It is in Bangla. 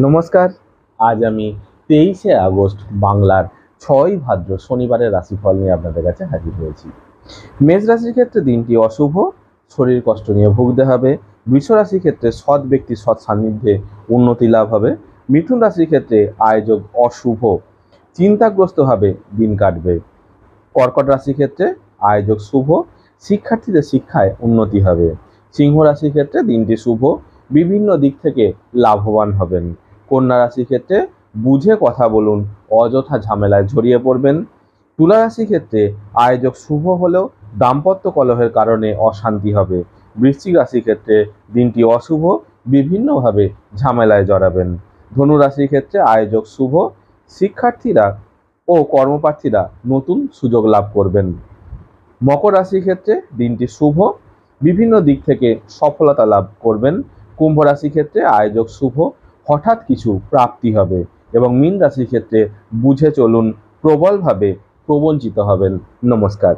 নমস্কার। আজ আমি 23শে আগস্ট বাংলার 6ই ভাদ্র শনিবারের রাশিফল নিয়ে আপনাদের কাছে হাজির হয়েছি। মেষ রাশির ক্ষেত্রে দিনটি অশুভ, শরীর কষ্ট নিয়ে ভুগতে হবে। বৃষ রাশির ক্ষেত্রে সৎ ব্যক্তি সৎ সান্নিধ্যে উন্নতি লাভ হবে। মিথুন রাশির ক্ষেত্রে আয়োজক অশুভ, চিন্তাগ্রস্তভাবে দিন কাটবে। কর্কট রাশির ক্ষেত্রে আয়োজক শুভ, শিক্ষার্থীদের শিক্ষায় উন্নতি হবে। সিংহ রাশির ক্ষেত্রে দিনটি শুভ, বিভিন্ন দিক থেকে লাভবান হবেন। কন্যা রাশির ক্ষেত্রে বুঝে কথা বলুন, অযথা ঝামেলায় জড়িয়ে পড়বেন। তুলা রাশির ক্ষেত্রে আয়োজক শুভ হলেও দাম্পত্য কলহের কারণে অশান্তি হবে। বৃশ্চিক রাশির ক্ষেত্রে দিনটি অশুভ, বিভিন্নভাবে ঝামেলায় জড়াবেন। ধনু রাশির ক্ষেত্রে আয়োজক শুভ, শিক্ষার্থীরা ও কর্মপ্রার্থীরা নতুন সুযোগ লাভ করবেন। মকর রাশির ক্ষেত্রে দিনটি শুভ, বিভিন্ন দিক থেকে সফলতা লাভ করবেন। কুম্ভ রাশির ক্ষেত্রে আয়োজক শুভ, হঠাৎ কিছু প্রাপ্তি হবে। এবং মীন রাশির ক্ষেত্রে বুঝে চলুন, প্রবলভাবে প্রবঞ্চিত হবেন। নমস্কার।